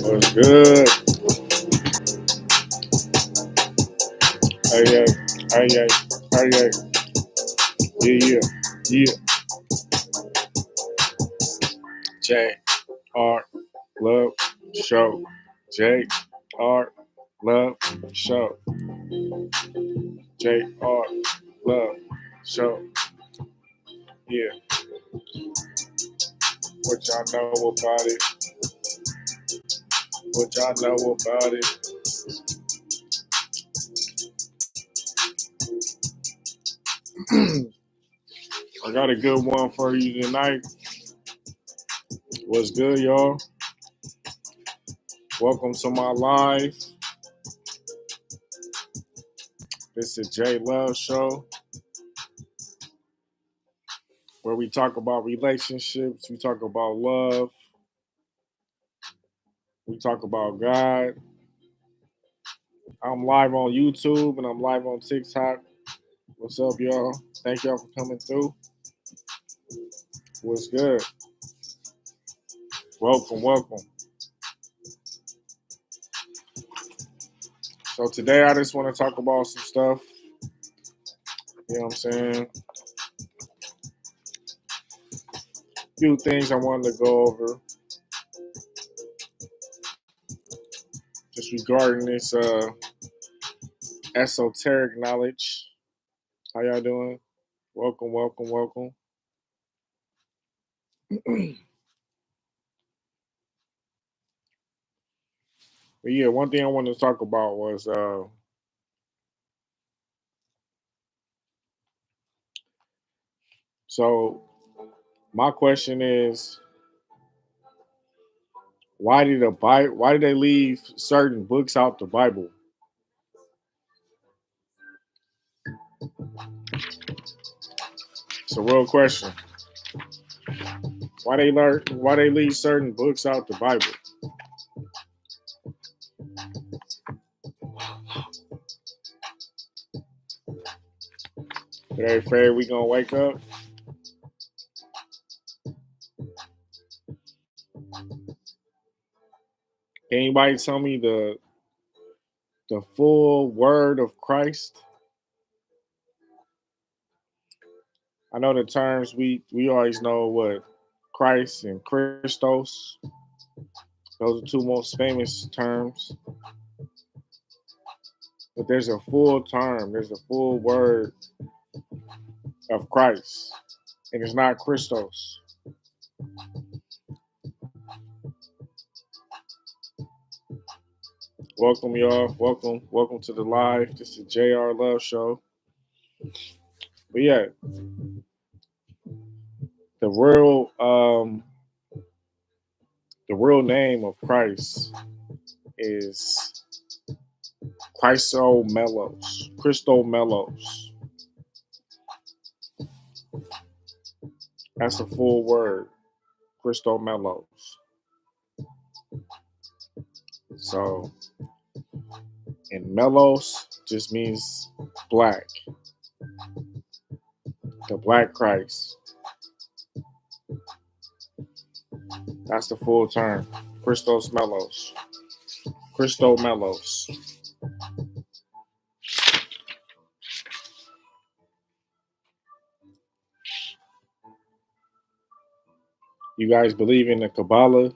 What's good? Hey, yeah, hey, yeah, hey, yeah, yeah, yeah. J R Love Show. J R Love Show. J R Love Show. Yeah, what y'all know about it? What y'all know about it? I got a good one for you tonight. What's good, y'all? Welcome to my live. This is J Love Show, where we talk about relationships, we talk about love, we talk about God. I'm live on YouTube and I'm live on TikTok. What's up, y'all? Thank y'all for coming through. What's good? Welcome, welcome. So today I just want to talk about some stuff. You know what I'm saying? A few things I wanted to go over just regarding this esoteric knowledge. How y'all doing? Welcome, welcome, welcome. But yeah, one thing I wanted to talk about was so my question is, why did they leave certain books out the Bible? It's a real question. Why they leave certain books out the Bible? Are they afraid we gonna wake up? Can anybody tell me the full word of Christ? I know the terms we always know what Christ and Christos. Those are two most famous terms. But there's a full term, there's a full word of Christ. And it's not Christos. Welcome y'all. Welcome to the live. This is JR Love Show. But yeah, the real the real name of Christ is Christomelos. Christomelos. That's the full word. Christomelos. So, and melos just means black. The black Christ. That's the full term. Christos Melos. Christomelos. You guys believe in the Kabbalah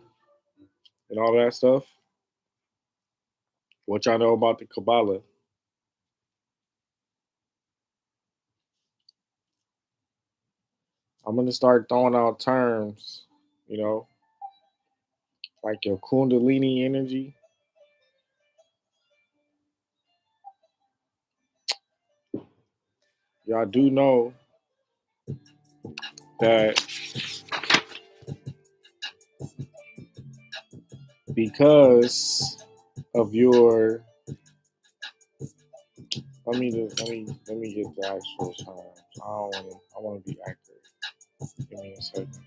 and all that stuff? What y'all know about the Kabbalah? I'm gonna start throwing out terms, you know, like your Kundalini energy. Y'all do know that because of your let me get the actual terms. I want to be accurate. Give me a second.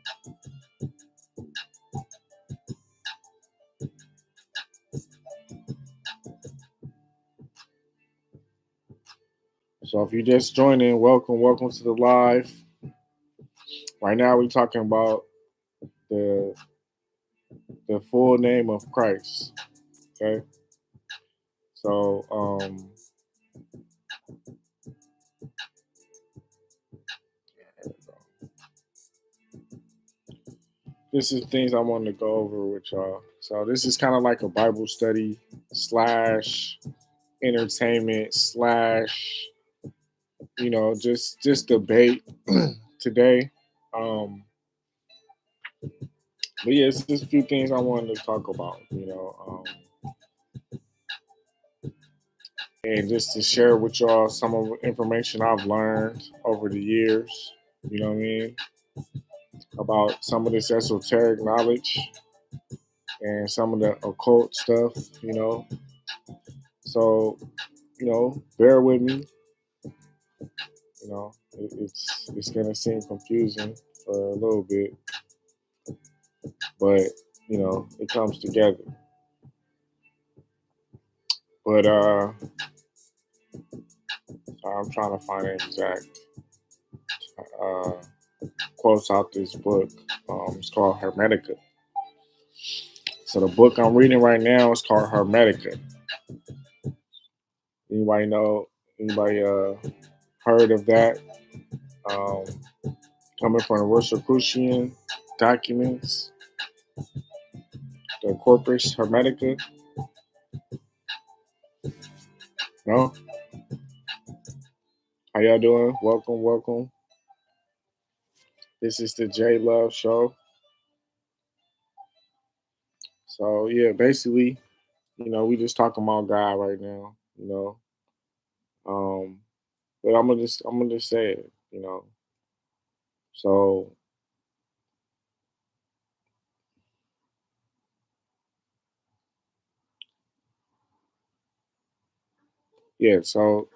So if you just joined in, welcome to the live. Right now we're talking about the the full name of Christ. Okay, so this is things I wanted to go over with y'all. So this is kind of like a Bible study slash entertainment slash just debate today. Um, but yeah, it's just a few things I wanted to talk about. And just to share with y'all some of the information I've learned over the years. You know what I mean? About some of this esoteric knowledge and some of the occult stuff. So bear with me. It's gonna seem confusing for a little bit, but it comes together. But I'm trying to find an exact uh, quotes out this book. It's called Hermetica. So the book I'm reading right now is called Hermetica. Anybody know? Anybody heard of that? Um, Coming from the Rosicrucian documents, the Corpus Hermetica. No? How y'all doing? Welcome, welcome. This is the J Love Show. So yeah, basically, we just talking about God right now. Um, but I'm gonna just say it. So yeah, so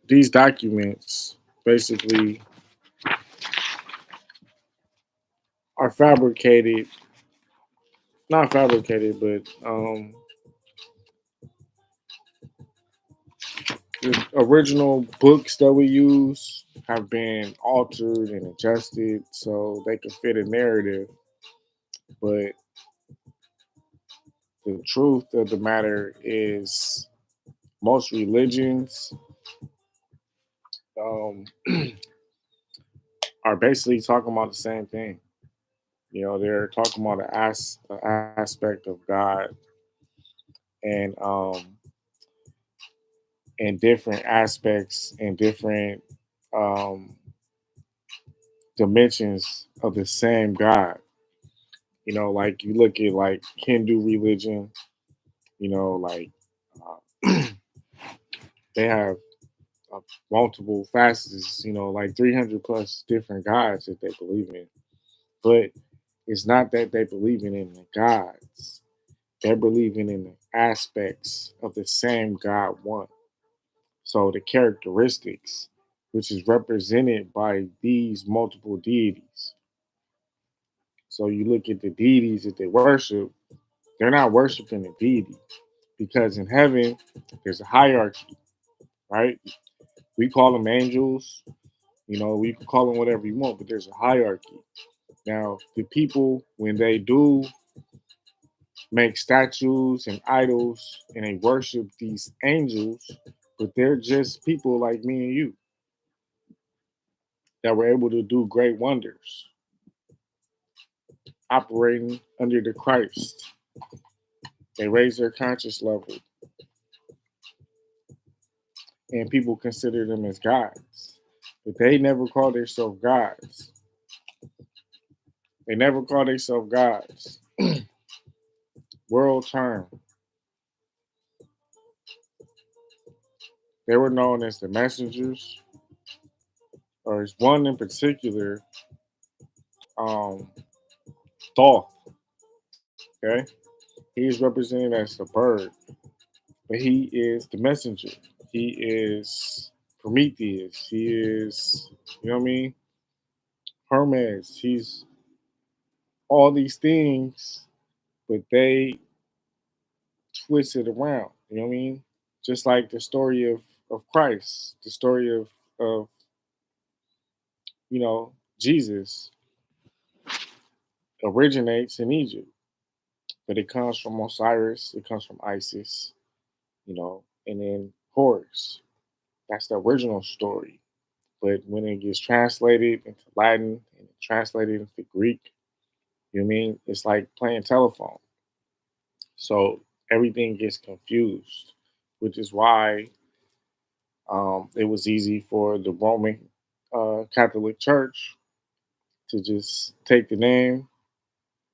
these documents basically are fabricated, not fabricated, but the original books that we use have been altered and adjusted so they can fit a narrative. But the truth of the matter is, most religions um, are basically talking about the same thing. They're talking about the aspect of God and and different aspects and different um, dimensions of the same God. Like you look at like Hindu religion, like they have uh, multiple facets, like 300 plus different gods that they believe in. But it's not that they believe in the gods, they're believing in the aspects of the same God one. So the characteristics, which is represented by these multiple deities. So you look at the deities that they worship, they're not worshiping the deity because in heaven there's a hierarchy, right? We call them angels, we can call them whatever you want, but there's a hierarchy. Now, the people, when they do make statues and idols and they worship these angels, but they're just people like me and you that were able to do great wonders, operating under the Christ. They raise their conscious level, and people consider them as gods. But they never call themselves gods. They never call themselves gods. World term. They were known as the messengers, or as one in particular, um, Thoth. Okay, he is represented as the bird, but he is the messenger. He is Prometheus. He is, what I mean, Hermes. He's all these things, but they twist it around. You know what I mean? Just like the story of Christ, the story of Jesus originates in Egypt. but it comes from Osiris, it comes from Isis, and then Horus. That's the original story. But when it gets translated into Latin and translated into Greek, you know what I mean? It's like playing telephone. So everything gets confused, which is why it was easy for the Roman Catholic Church to just take the name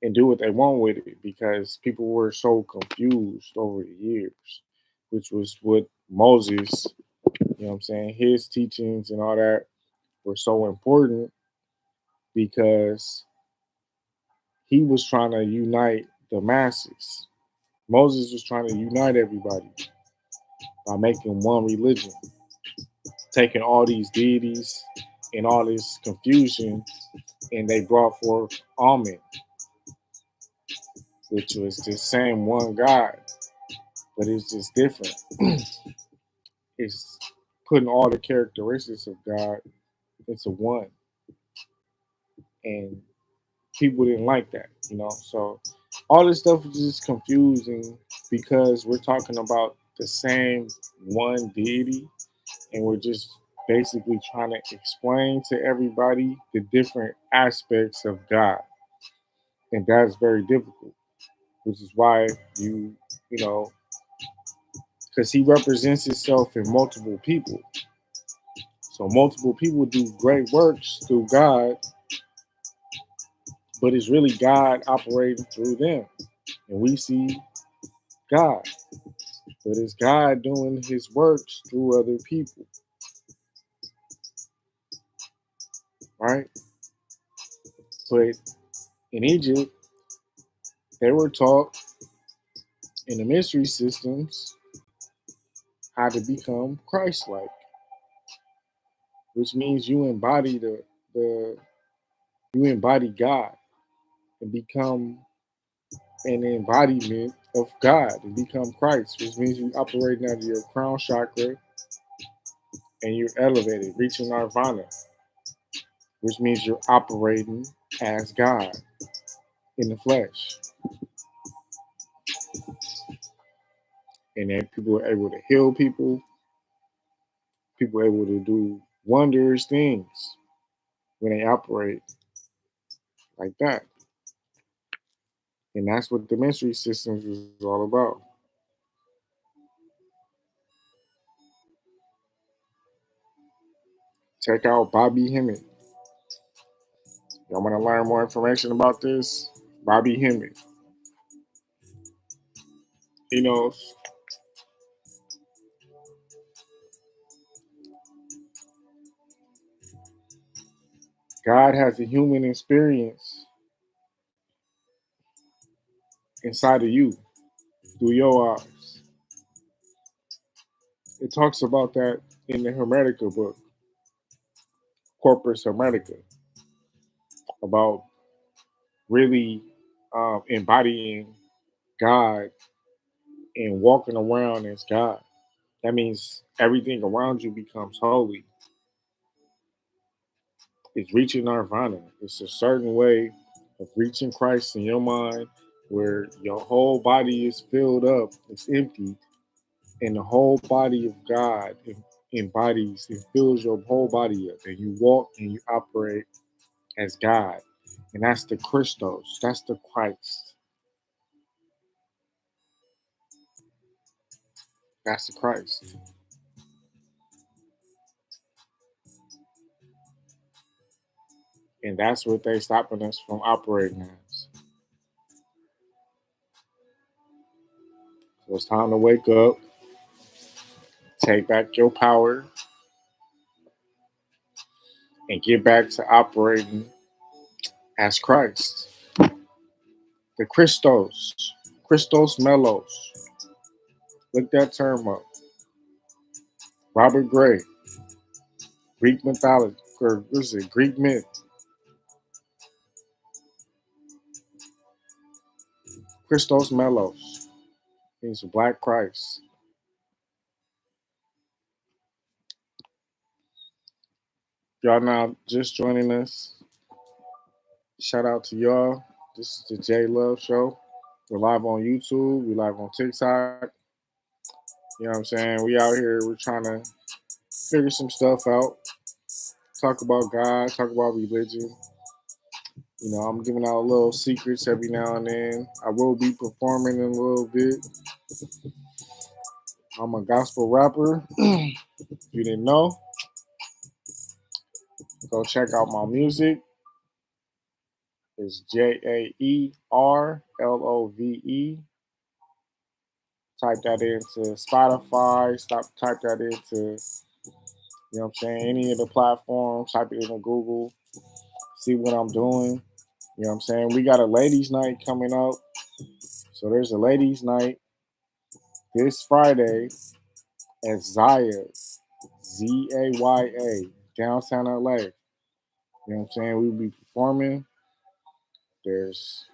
and do what they want with it because people were so confused over the years, which was what Moses, what I'm saying, his teachings and all that were so important because he was trying to unite the masses. Moses was trying to unite everybody by making one religion, taking all these deities and all this confusion, and they brought forth Amen, which was the same one God, but it's just different. It's putting all the characteristics of God into one, and people didn't like that. So all this stuff is just confusing because we're talking about the same one deity, and we're just basically trying to explain to everybody the different aspects of God, and that's very difficult. Which is why you know, because He represents Himself in multiple people. So multiple people do great works through God, but it's really God operating through them. And we see God, but it's God doing His works through other people, right? But in Egypt, they were taught in the mystery systems how to become Christ-like, which means you embody the you embody God and become an embodiment of God and become Christ, which means you operating out of your crown chakra and you're elevated, reaching nirvana, which means you're operating as God in the flesh. And then people are able to heal people are able to do wondrous things when they operate like that. And that's what the mystery systems is all about. Check out Bobby Hemmett. Y'all want to learn more information about this? Bobby Hemmett. He knows God has a human experience inside of you through your eyes. It talks about that in the Hermetica book, Corpus Hermetica, about really embodying God and walking around as God. That means everything around you becomes holy. It's reaching nirvana. It's a certain way of reaching Christ in your mind where your whole body is filled up, it's empty, and the whole body of God embodies and fills your whole body up. And you walk and you operate as God. And that's the Christos, that's the Christ, that's the Christ. And that's what they stopping us from operating as. So it's time to wake up, take back your power, and get back to operating as Christ. The Christos, Christos Melos. Look that term up. Robert Gray, Greek mythology, or what is it? Greek myth. Christos Melos means Black Christ. Y'all now just joining us. Shout out to y'all. This is the J Love Show. We're live on YouTube. We're live on TikTok. You know what I'm saying? We out here. We're trying to figure some stuff out. Talk about God. Talk about religion. I'm giving out little secrets every now and then. I will be performing in a little bit. I'm a gospel rapper. If you didn't know, go check out my music. It's JAERLOVE. Type that into Spotify. Type that into, what I'm saying, any of the platforms. Type it into Google. See what I'm doing. You know what I'm saying? We got a ladies' night coming up. So there's a ladies' night this Friday at Zaya, Zaya, downtown LA. You know what I'm saying? We'll be performing. There's,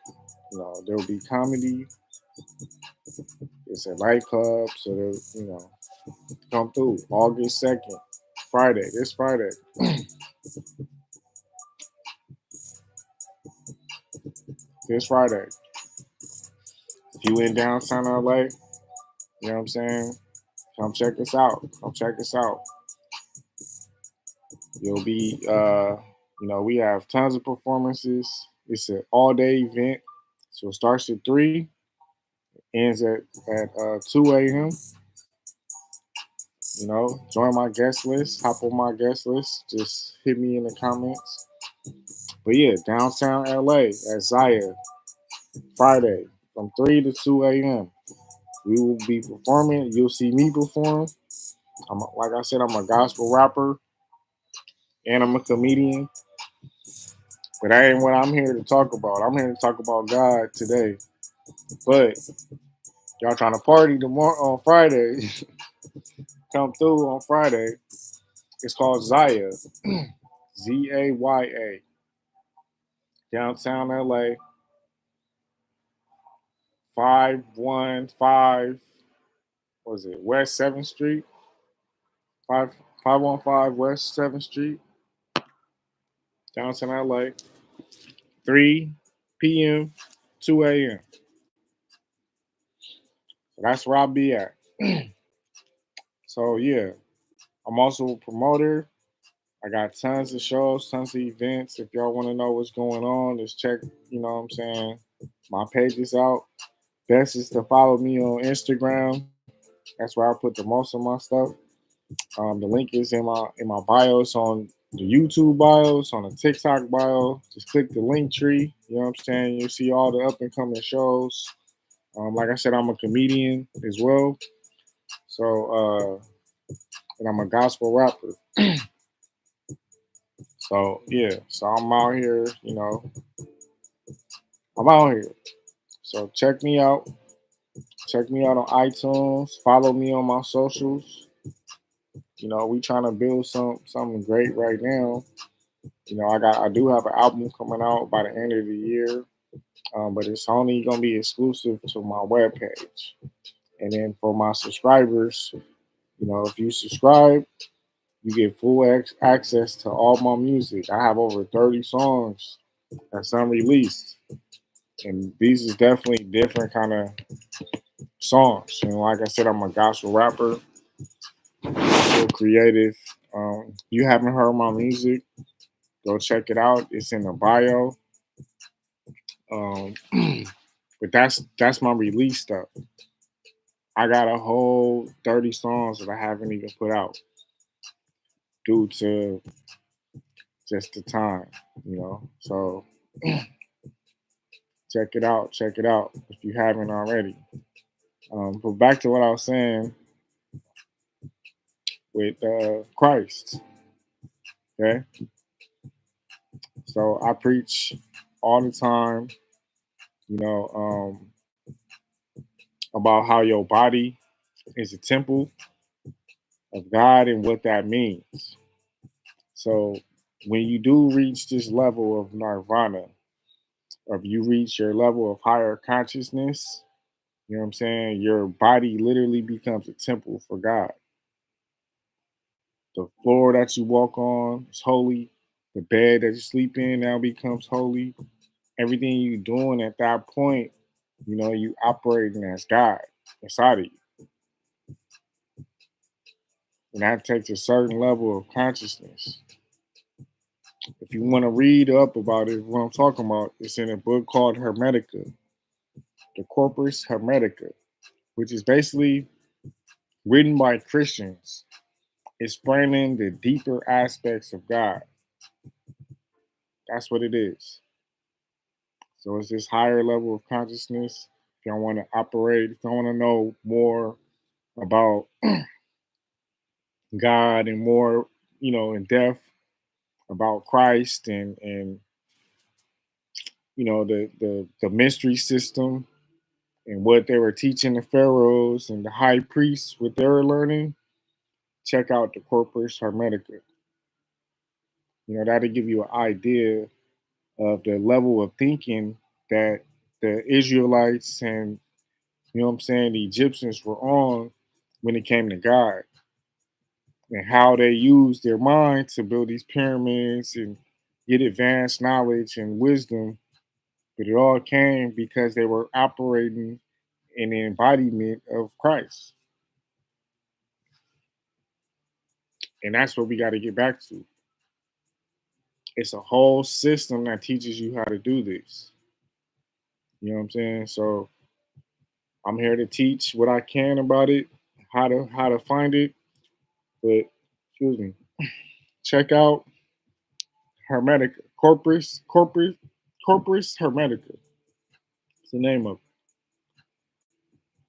there'll be comedy. It's a nightclub, so come through August 2nd, Friday, this Friday. This Friday. If you in downtown LA, you know what I'm saying? Come check us out. Come check us out. You'll be, we have tons of performances. It's an all day event. So it starts at 3, ends at 2 a.m. Join my guest list, hop on my guest list, just hit me in the comments. But yeah, downtown LA at Zaya, Friday from 3 to 2 a.m. We will be performing. You'll see me perform. Like I said, I'm a gospel rapper and I'm a comedian. But that ain't what I'm here to talk about. I'm here to talk about God today. But y'all trying to party tomorrow on Friday, come through on Friday. It's called Zaya, Zaya, downtown LA, 515, what is it, West 7th Street? 515 West 7th Street, downtown LA, 3 p.m., 2 a.m. So that's where I'll be at. So yeah, I'm also a promoter. I got tons of shows, tons of events. If y'all want to know what's going on, just check, what I'm saying, my page is out. Best is to follow me on Instagram. That's where I put the most of my stuff. The link is in my bio. It's on the YouTube bio. It's on the TikTok bio. Just click the link tree. You know what I'm saying? You'll see all the up and coming shows. Like I said, I'm a comedian as well. So, and I'm a gospel rapper. So yeah, so I'm out here. I'm out here. So check me out. Check me out on iTunes. Follow me on my socials. We trying to build something great right now. I do have an album coming out by the end of the year, but it's only gonna be exclusive to my webpage. And then for my subscribers, if you subscribe, you get full access to all my music. I have over 30 songs that's unreleased, and these is definitely different kind of songs. Like I said, I'm a gospel rapper, real creative. You haven't heard my music, go check it out. It's in the bio. Um, but that's my release stuff. I got a whole 30 songs that I haven't even put out due to just the time. So check it out. Check it out if you haven't already. But back to what I was saying with Christ. Okay. So I preach all the time, you know, um, about how your body is a temple of God and what that means. So when you do reach this level of nirvana, or if you reach your level of higher consciousness, you know what I'm saying? Your body literally becomes a temple for God. The floor that you walk on is holy. The bed that you sleep in now becomes holy. Everything you're doing at that point You operating as God inside of you. And that takes a certain level of consciousness. If you want to read up about it, what I'm talking about, it's in a book called Hermetica, the Corpus Hermetica, which is basically written by Christians explaining the deeper aspects of God. That's what it is. So it's this higher level of consciousness. If y'all want to operate, if y'all want to know more about God and more, in depth about Christ and the mystery system and what they were teaching the pharaohs and the high priests, what they were learning, check out the Corpus Hermetica. That'll give you an idea of the level of thinking that the Israelites and what I'm saying, the Egyptians were on when it came to God and how they used their mind to build these pyramids and get advanced knowledge and wisdom. But it all came because they were operating in the embodiment of Christ. And that's what we got to get back to. It's a whole system that teaches you how to do this. You know what I'm saying? So I'm here to teach what I can about it, how to find it. But excuse me, check out Hermetica, Corpus Hermetica. It's the name of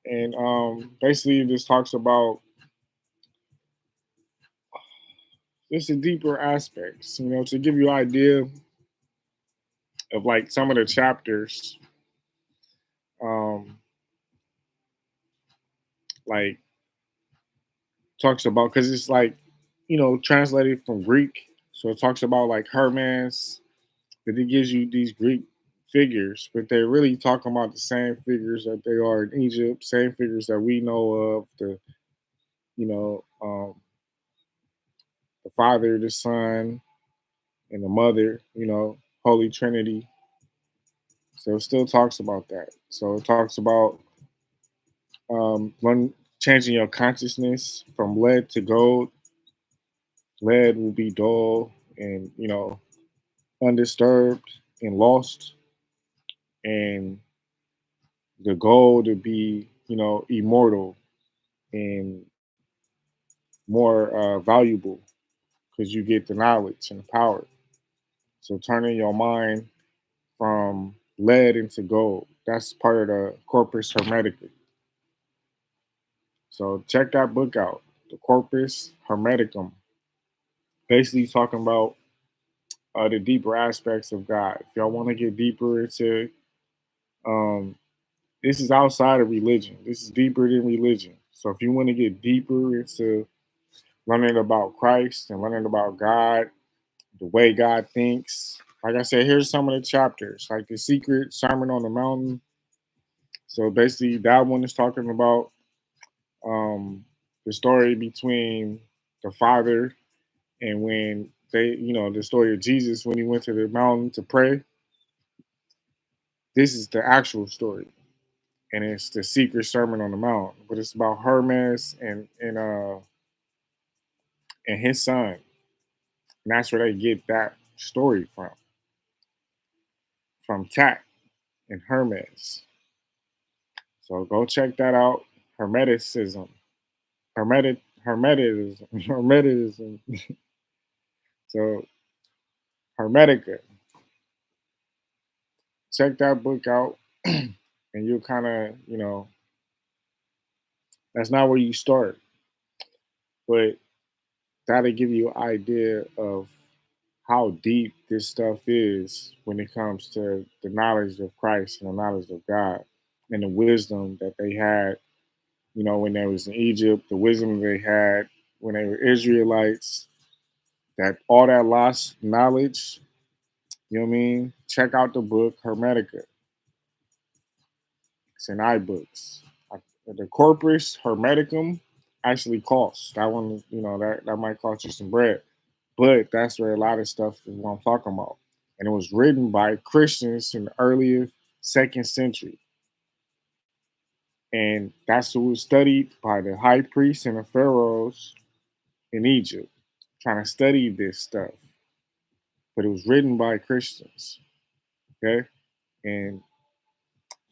it. And basically, it just talks about just the deeper aspects. To give you an idea of like some of the chapters, um, like talks about because it's like translated from Greek, so it talks about like Hermes, but it gives you these Greek figures, but they're really talking about the same figures that they are in Egypt, same figures that we know of you know, um, the Father, the Son, and the Mother, Holy Trinity. So it still talks about that. So it talks about one changing your consciousness from lead to gold. Lead will be dull and undisturbed and lost, and the gold to be immortal and more valuable because you get the knowledge and the power. So turning your mind from lead into gold. That's part of the Corpus Hermetica. So check that book out, the Corpus Hermeticum. Basically talking about the deeper aspects of God. If y'all want to get deeper into, um, this is outside of religion. This is deeper than religion. So if you want to get deeper into learning about Christ and learning about God, the way God thinks, like I said, here's some of the chapters, like the secret Sermon on the Mountain. So basically, that one is talking about um, the story between the Father and when the story of Jesus when he went to the mountain to pray. This is the actual story, and it's the secret Sermon on the Mount. But it's about Hermes and his son, and that's where they get that story from Tat and Hermes. So go check that out. Hermeticism, Hermetism, Hermetism. So Hermetica. Check that book out, and you'll kind of that's not where you start, but that'll give you an idea of how deep this stuff is when it comes to the knowledge of Christ and the knowledge of God and the wisdom that they had, when they was in Egypt, the wisdom they had when they were Israelites, that all that lost knowledge, you know what I mean? Check out the book Hermetica. It's in iBooks. The Corpus Hermeticum actually costs. That one, that might cost you some bread. But that's where a lot of stuff is what I'm talking about. And it was written by Christians in the earlier second century. And that's who was studied by the high priests and the pharaohs in Egypt, trying to study this stuff. But it was written by Christians, okay? And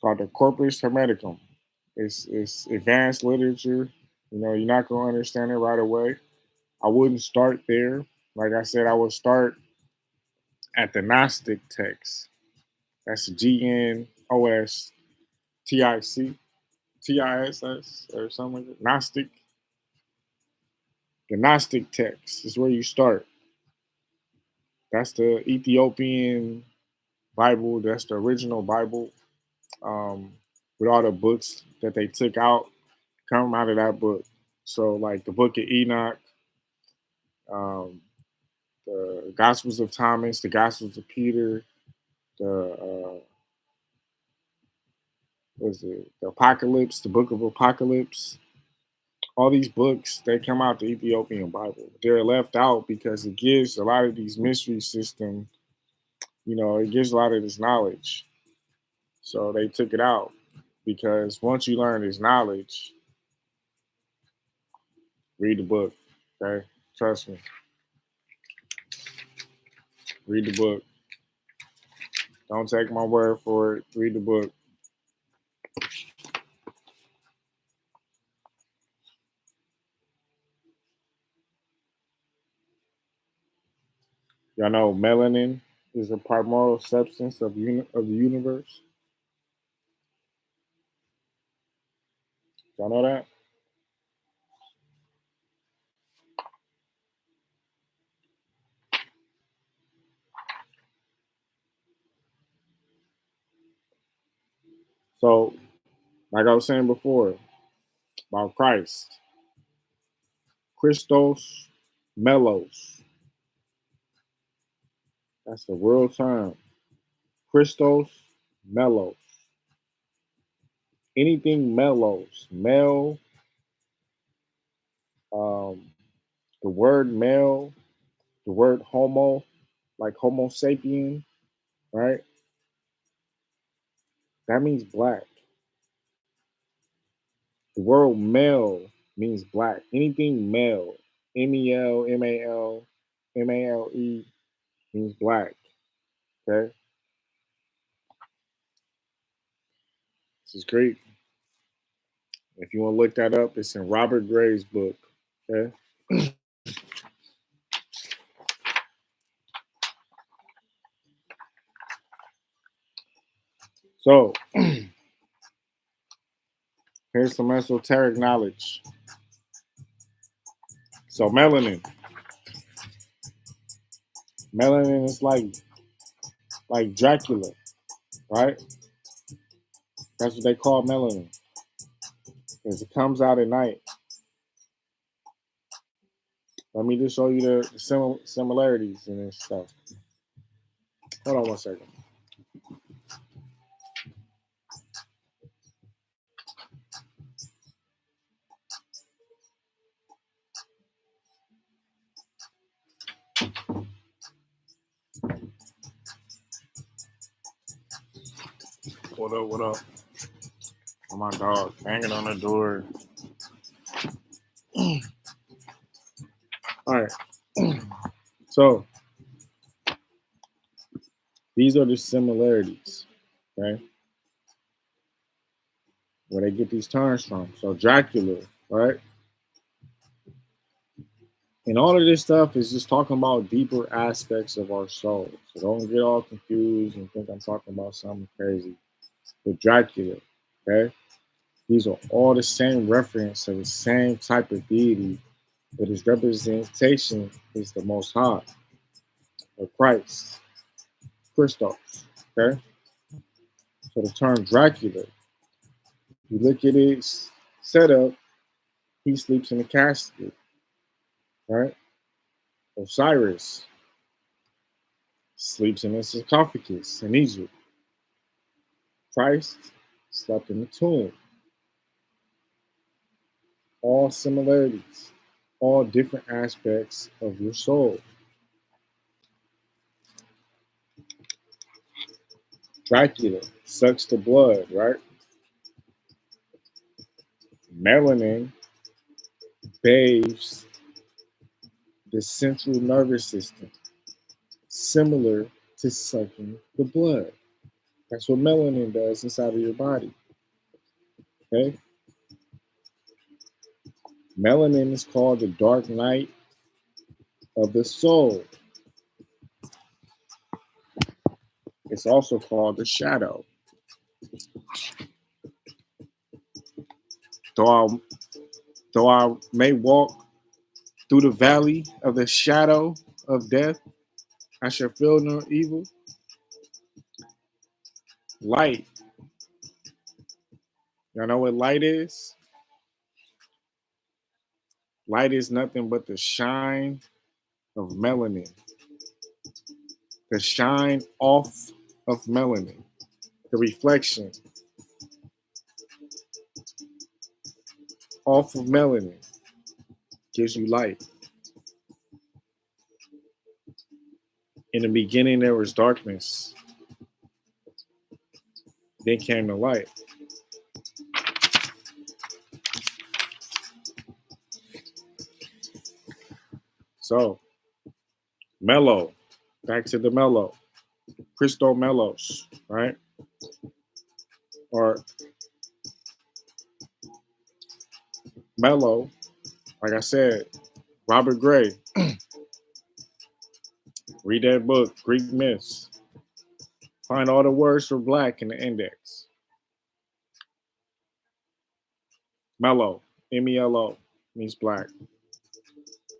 called the Corpus Hermeticum. It's advanced literature. You know, you're not gonna understand it right away. I wouldn't start there. Like I said, I would start at the Gnostic text. That's GNOSTIC, TISS or something like that. Gnostic. The Gnostic text is where you start. That's the Ethiopian Bible. That's the original Bible, um, with all the books that they took out come out of that book. So, like the Book of Enoch, um, the Gospels of Thomas, the Gospels of Peter, the was it the Apocalypse, the Book of Apocalypse. All these books they come out the Ethiopian Bible. They're left out because it gives a lot of these mystery systems. You know, it gives a lot of this knowledge. So they took it out because once you learn this knowledge, read the book. Okay, trust me, read the book. Don't take my word for it. Read the book. Y'all know melanin is a primordial substance of the universe. Y'all know that? So, like I was saying before about Christ, Christos Melos. That's the real term. Christos Melos. Anything Melos, male, um, the word male, the word homo, like Homo sapien, right? That means black. The word male means black. Anything male, MEL, MAL, MALE means black. Okay, this is great. If you want to look that up, it's in Robert Gray's book. Okay, so here's some esoteric knowledge. So melanin is like Dracula, right? That's what they call melanin, because it comes out at night. Let me just show you the similarities in this stuff. Hold on one second. What up? What up? Oh, my dog banging on the door. All right. So these are the similarities, okay? Where they get these terms from. So Dracula, right? And all of this stuff is just talking about deeper aspects of our soul. So don't get all confused and think I'm talking about something crazy. But Dracula, okay? These are all the same reference to the same type of deity, but his representation is the Most High, or Christ, Christos, okay? So the term Dracula, you look at its setup, he sleeps in a casket, right? Osiris sleeps in a sarcophagus in Egypt. Christ slept in the tomb. All similarities, all different aspects of your soul. Dracula sucks the blood, right? Melanin bathes the central nervous system, similar to sucking the blood. That's what melanin does inside of your body. Okay? Melanin is called the dark night of the soul. It's also called the shadow. Though I may walk through the valley of the shadow of death, I shall feel no evil. Light. Y'all know what light is? Light is nothing but the shine of melanin. The shine off of melanin. The reflection off of melanin gives you light. In the beginning, there was darkness. Then came the light. So, mellow. Back to the mellow. Crystal mellows, right? Or mellow, like I said, Robert Gray. Read that book, Greek Myths. Find all the words for black in the index. Mellow, M-E-L-O, means black.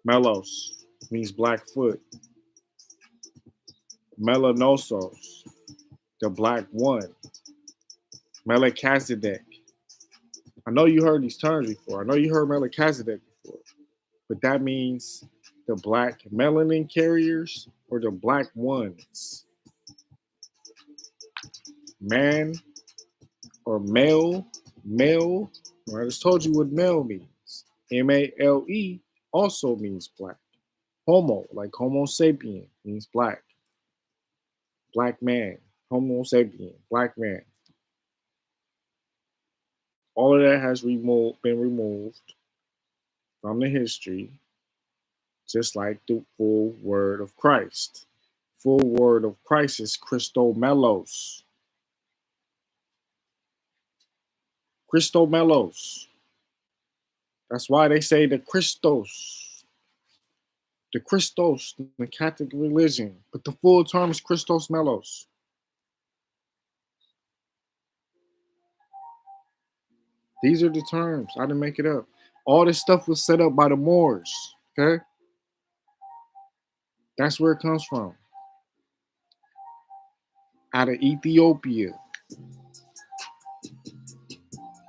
Melos means black foot. Melanosos, the black one. Melchizedek. I know you heard these terms before. I know you heard Melchizedek before. But that means the black melanin carriers or the black ones. Man or male. I just told you what male means. M-A-L-E also means black. Homo, like Homo sapien, means black. Black man. Homo sapien, black man. All of that has been removed from the history, just like the full word of Christ. Full word of Christ is Christomelos. Christomelos. That's why they say the Christos. The Christos in the Catholic religion. But the full term is Christos Melos. These are the terms. I didn't make it up. All this stuff was set up by the Moors. Okay? That's where it comes from. Out of Ethiopia.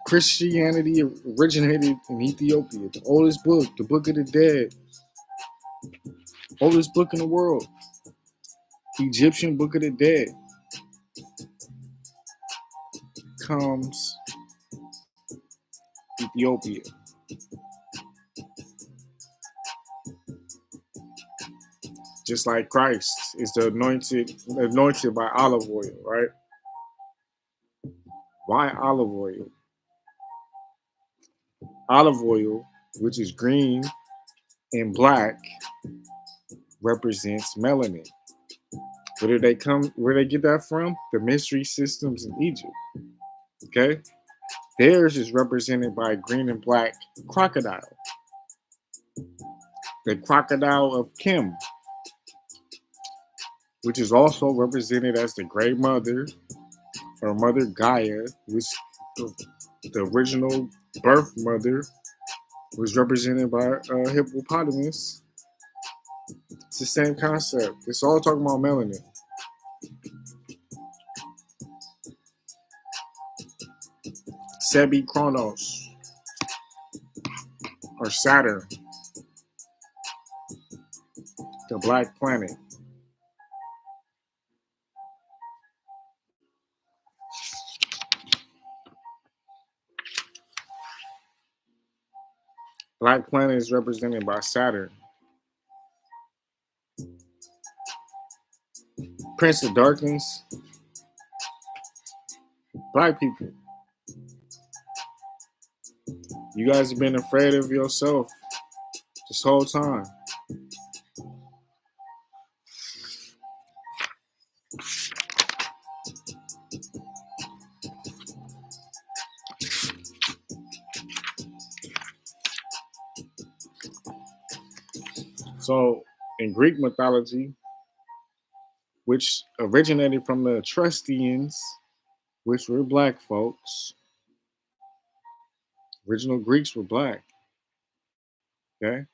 Christianity originated in Ethiopia. The oldest book, the Book of the Dead. Oldest book in the world. Egyptian Book of the Dead. Comes Ethiopia. Just like Christ is the anointed by olive oil, right? Why olive oil? Olive oil, which is green and black, represents melanin. Where they get that from? The mystery systems in Egypt. Okay? Theirs is represented by a green and black crocodile. The crocodile of Kim, which is also represented as the Great Mother or Mother Gaia, which the original birth mother was represented by a hippopotamus. It's the same concept. It's all talking about melanin. Sebi Kronos or Saturn, the black planet. Black planet is represented by Saturn. Prince of Darkness, black people. You guys have been afraid of yourself this whole time. So, in Greek mythology, which originated from the Etruscans, which were black folks, original Greeks were black. Okay.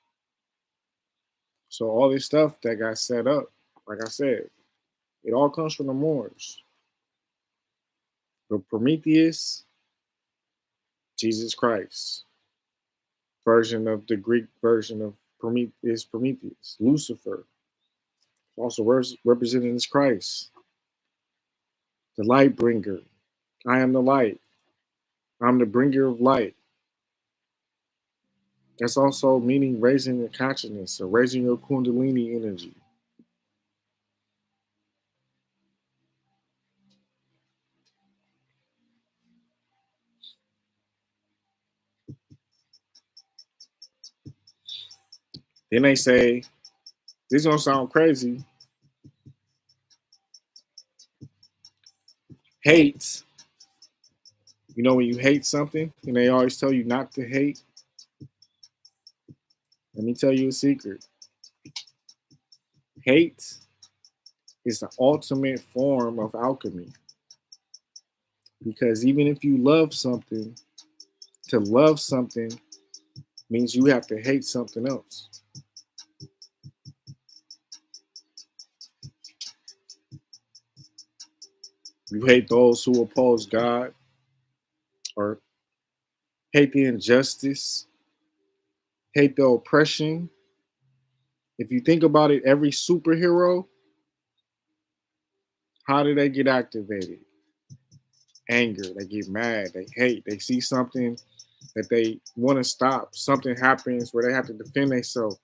So, all this stuff that got set up, like I said, it all comes from the Moors. But Prometheus, Jesus Christ, version of the Greek version of Prometheus. Lucifer, also represented as Christ, the light bringer. I am the light. I'm the bringer of light. That's also meaning raising your consciousness or raising your Kundalini energy. Then they say, this is gonna sound crazy. Hate, when you hate something, and they always tell you not to hate. Let me tell you a secret. Hate is the ultimate form of alchemy. Because even if you love something, to love something means you have to hate something else. You hate those who oppose God or hate the injustice, hate the oppression. If you think about it, every superhero, how do they get activated? Anger. They get mad. They hate. They see something that they want to stop. Something happens where they have to defend themselves.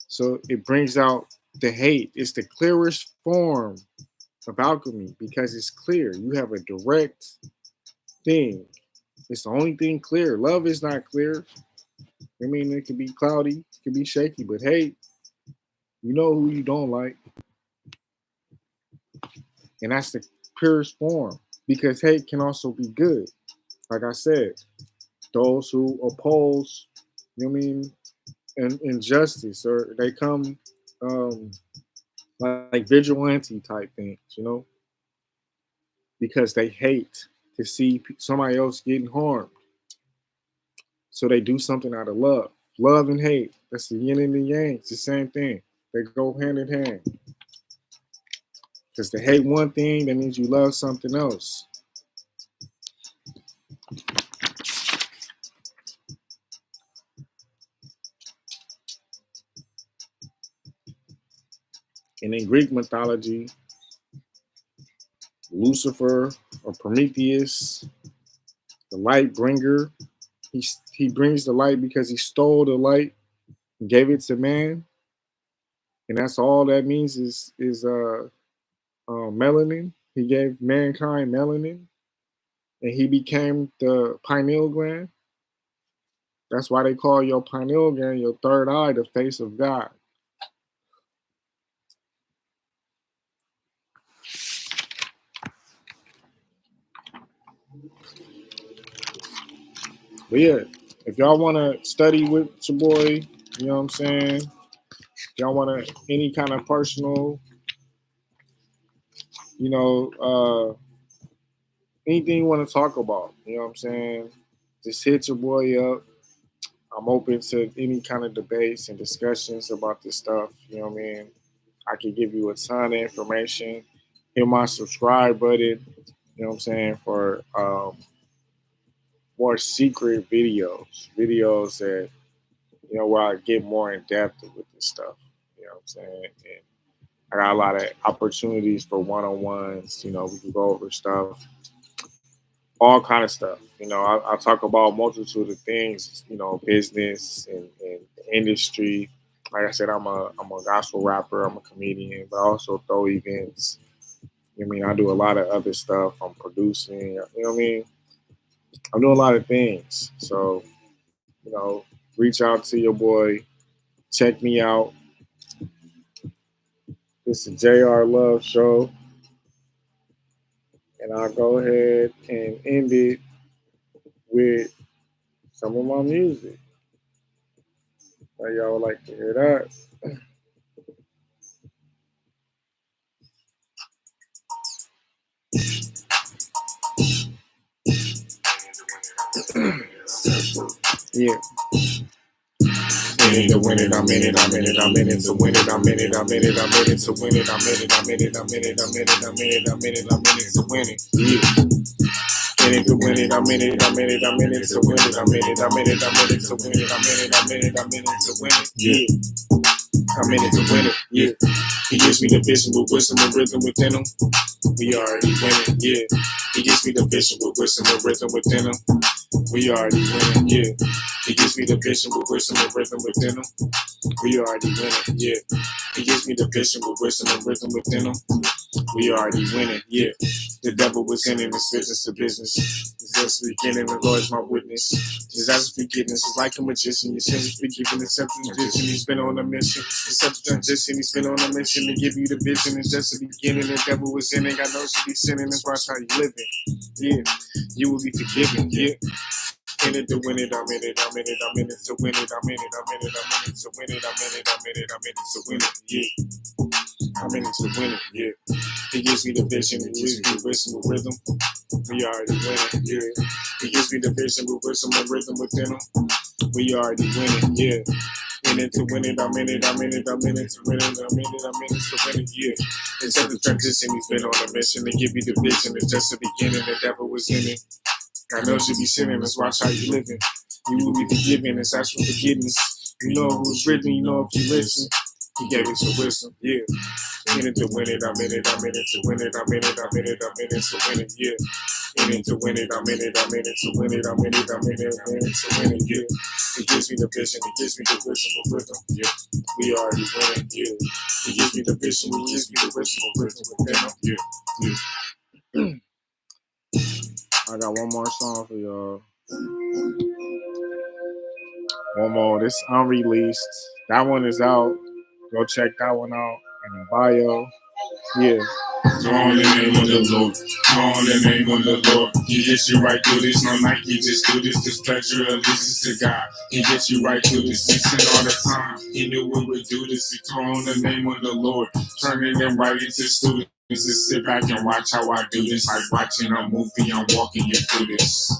So it brings out the hate. It's the clearest form of alchemy because it's clear. You have a direct thing. It's the only thing clear. Love is not clear. I mean, it can be cloudy, it can be shaky, but hate, you know who you don't like. And that's the purest form because hate can also be good. Like I said, those who oppose, injustice or they come um, like vigilante type things, because they hate to see somebody else getting harmed. So they do something out of love. Love and hate. That's the yin and the yang. It's the same thing. They go hand in hand. Because to hate one thing, that means you love something else. And in Greek mythology, Lucifer or Prometheus, the light bringer, he brings the light because he stole the light and gave it to man. And that's all that means is melanin. He gave mankind melanin, and he became the pineal gland. That's why they call your pineal gland, your third eye, the face of God. But yeah, if y'all want to study with your boy, you know what I'm saying? If y'all want to any kind of personal, you know, anything you want to talk about, you know what I'm saying? Just hit your boy up. I'm open to any kind of debates and discussions about this stuff. You know what I mean? I can give you a ton of information. Hit my subscribe button. You know what I'm saying? For more secret videos that where I get more in depth with this stuff. You know what I'm saying? And I got a lot of opportunities for one-on-ones. We can go over stuff, all kind of stuff. I talk about a multitude of things. Business and industry. Like I said, I'm a gospel rapper. I'm a comedian, but I also throw events. I do a lot of other stuff. I'm producing. I'm doing a lot of things. So You know, reach out to your boy. Check me out. It's a JR Love Show. And I'll go ahead and end it with some of my music. How y'all would like to hear that? Yeah. In it to win it, I'm in it, I'm in it, I'm in it to win it, I'm in it, I'm in it, I'm in it to win it, I'm in it, I'm in it, I'm in it, I'm in it, I'm in it, I'm in it, I'm in it to win it. Yeah. In it to win it, I'm in it, I'm in it, I'm in it to win it, I'm in it, I'm in it, I'm in it to win it, I'm in it, I'm in it, I'm in it to win it. Yeah. I'm in it to win it. Yeah. He gives me the vision with wisdom and rhythm within him. We already winning. Yeah. He gives me the vision with wisdom and rhythm within him. We already winning. Yeah. He gives me the vision with wisdom and rhythm within him. We already winning, yeah. He gives me the vision with wisdom and rhythm within him. We already winning, yeah. The devil was in his business to business. It's just the beginning, the Lord is my witness. Disaster forgiveness is like a magician. Your sins is forgiven, except the transition. He's been on a mission. Except the transition, he's been on a mission to give you the vision. It's just the beginning, the devil was in it. God knows you be sinning, that's watch how you living. Yeah, you will be forgiven, yeah. In it to win it, I'm in it, I'm in it, I'm in it to win it, I'm in it, I'm in it, I'm in it to win it, I'm in it, I'm in it, I'm in it to win it, yeah. I'm in it to win it, yeah. He gives me the vision, he gives me the wisdom with rhythm. We already winning, yeah. He gives me the vision with wisdom and rhythm within him. We already winning, yeah. In it to win it, I'm in it, I'm in it, I'm in it to win it, I'm in it, I'm in it to win it, yeah. It's just the transition, he's been on a mission to give you the vision. It's just the beginning, the devil was in it. I know you be sinning, let's watch how you living. You will be forgiven, it's ask for forgiveness. You know it was written, you know if you listen. He gave it to wisdom, yeah. In it to win it, I'm in it, I'm in it to win it, I'm in it, I'm in it, I'm in it to win it, yeah. In it to win it, I'm in it, I'm in it to win it, I'm in it, I'm in it, I'm in it to win it, yeah. He gives me the vision, he gives me the wisdom of rhythm, yeah. We already winning, yeah. He gives me the vision, he gives me the wisdom of rhythm within him, yeah, yeah. I got one more song for y'all. One more. This unreleased. That one is out. Go check that one out in the bio. Yeah. Call on the name of the Lord. Call on the name of the Lord. He gets you right through this. No Nike, just do this. This pleasure allegiance to God. He gets you right through this. He said all the time. He knew we would do this. He call on the name of the Lord. Turning them right into students. Just sit back and watch how I do this. Like watching a movie. I'm walking you through this.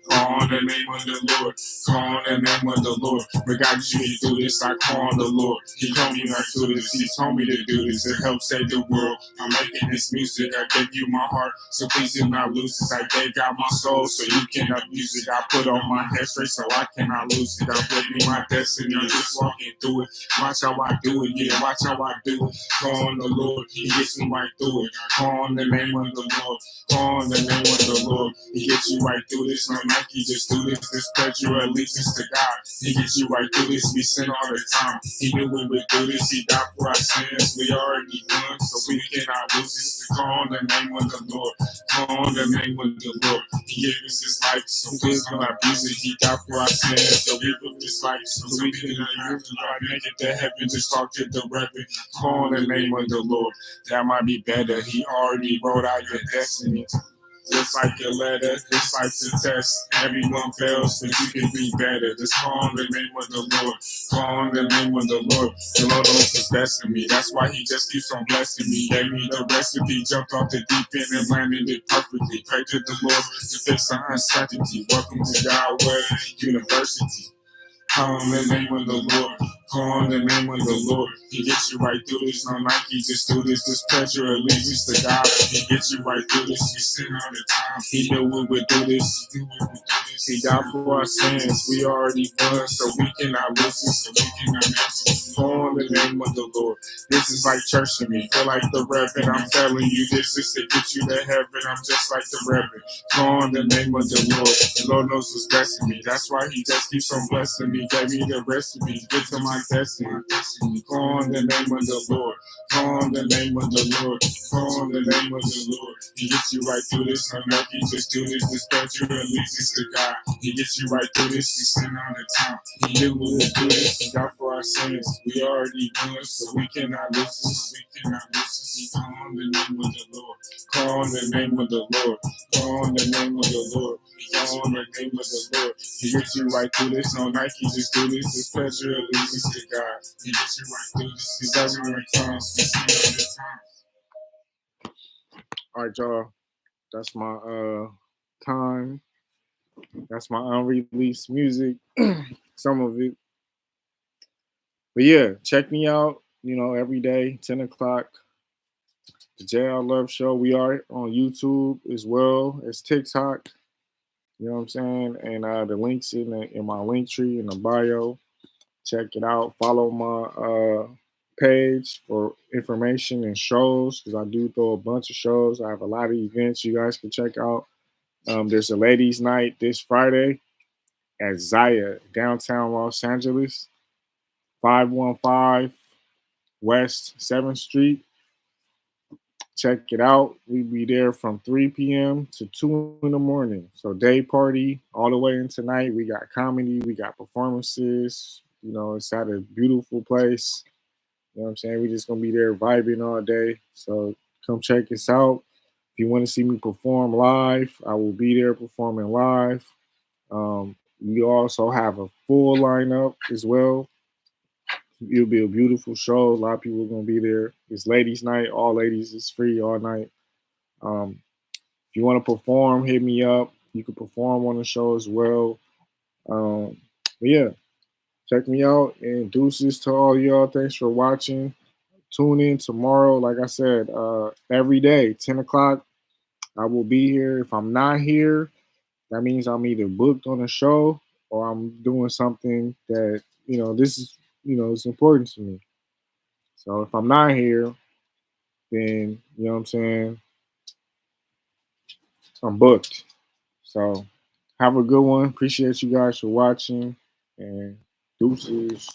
Call on the name of the Lord. Call on the name of the Lord. But God, you do this. I call on the Lord. He told me not to do this. He told me to do this to help save the world. I'm making this music. I gave you my heart, so please do not lose this. I gave God my soul, so you cannot abuse it. I put on my head straight, so I cannot lose it. I put me my destiny. I'm just walking through it. Watch how I do it. Yeah, watch how I do it. Call on the Lord. He gets me right through it. Call on the name of the Lord. Call on the name of the Lord. He gets you right through this. No Nike, just do this. This pledge your allegiance to God. He gets you right through this. We sin all the time. He knew we would do this. He died for our sins. We already won, so we cannot lose this. Call on the name of the Lord. Call on the name of the Lord. He gave us his life, so please don't abuse it. He died for our sins, so we live this life, so we can use it. Make it to heaven, just talk to the Reverend. Call on the name of the Lord. That might be better. He already wrote out your destiny. Just like a letter, just like a test. Everyone fails, but you can be better. Just call on the name of the Lord. Call on the name of the Lord. The Lord knows what's best for me. That's why he just keeps on blessing me. Gave me the recipe, jumped off the deep end and landed it perfectly. Pray to the Lord to fix the uncertainty. Welcome to Yahweh University. Call on the name of the Lord. Call on the name of the Lord. He gets you right through this. No Nike, just do this. This pleasure allegiance to God. He gets you right through this. We sin all the time. He knew we would do this. He died for our sins. We already won, so we cannot listen. So we cannot listen. Call on the name of the Lord. This is like church to me. Feel like the Reverend. I'm telling you, this is to get you to heaven. I'm just like the Reverend. Call on the name of the Lord. The Lord knows what's best for me. That's why he just keeps on blessing me. Gave me the recipe. Get to my destiny. Call on the name of the Lord. Call on the name of the Lord. Call on the name of the Lord. He gets you right through this. I'm lucky, just do this. This country allegiance to God. God. He gets you right through this. He sent on the time. He knew what was good. He died for our sins. We already won, so we cannot lose this. We cannot lose this. He call on the name of the Lord. Call on the name of the Lord. Call on the name of the Lord. Call on the name of the Lord. He gets you right through this. No Nike, just do this. This pleasure allegiance to God. He gets you right through this. He doesn't return. He sees all the time. All right, y'all. That's my time. That's my unreleased music. Some of it. But yeah, check me out, every day, 10 o'clock. The JL Love Show. We are on YouTube as well as TikTok. You know what I'm saying? And the links in my link tree in the bio. Check it out. Follow my page for information and shows because I do throw a bunch of shows. I have a lot of events you guys can check out. There's a ladies' night this Friday at Zaya, downtown Los Angeles, 515 West 7th Street. Check it out. We be there from 3 p.m. to 2 in the morning. So day party all the way into night. We got comedy, we got performances. It's at a beautiful place. You know what I'm saying? We just gonna be there vibing all day. So come check us out. If you want to see me perform live, I will be there performing live. We also have a full lineup as well. It'll be a beautiful show. A lot of people are gonna be there. It's ladies' night. All ladies is free all night. If you want to perform, hit me up. You can perform on the show as well. But yeah, check me out and deuces to all y'all. Thanks for watching. Tune in tomorrow. Like I said, every day, 10 o'clock. I will be here. If I'm not here, that means I'm either booked on a show or I'm doing something that, this is, it's important to me. So if I'm not here, then, you know what I'm saying, I'm booked. So have a good one. Appreciate you guys for watching and deuces.